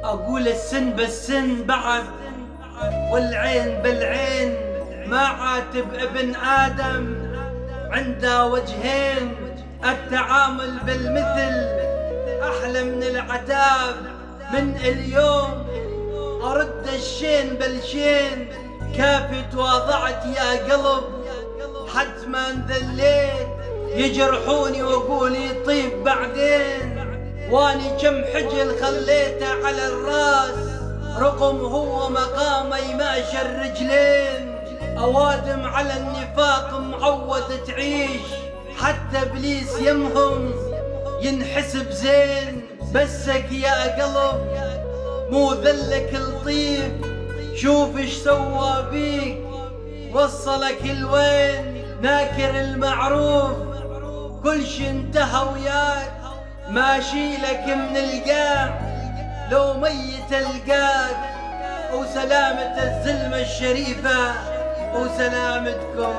أقول السن بالسن بعد والعين بالعين، ما عاتب ابن آدم عنده وجهين. التعامل بالمثل أحلى من العتاب، من اليوم أرد الشين بالشين. كافي تواضعت يا قلب حتما ذليت، يجرحوني واقول يطيب بعدين. واني كم حجل خليته على الراس، رقم هو مقامي ماشى الرجلين. اوادم على النفاق معود تعيش، حتى ابليس يمهم ينحسب زين. بسك يا قلب مو ذلك الطيب، شوف ايش سوى بيك وصلك الوين. ناكر المعروف كل شي انتهى وياك، ماشي لك من القاع لو ميت القاك. وسلامة الزلمة الشريفة وسلامتكم.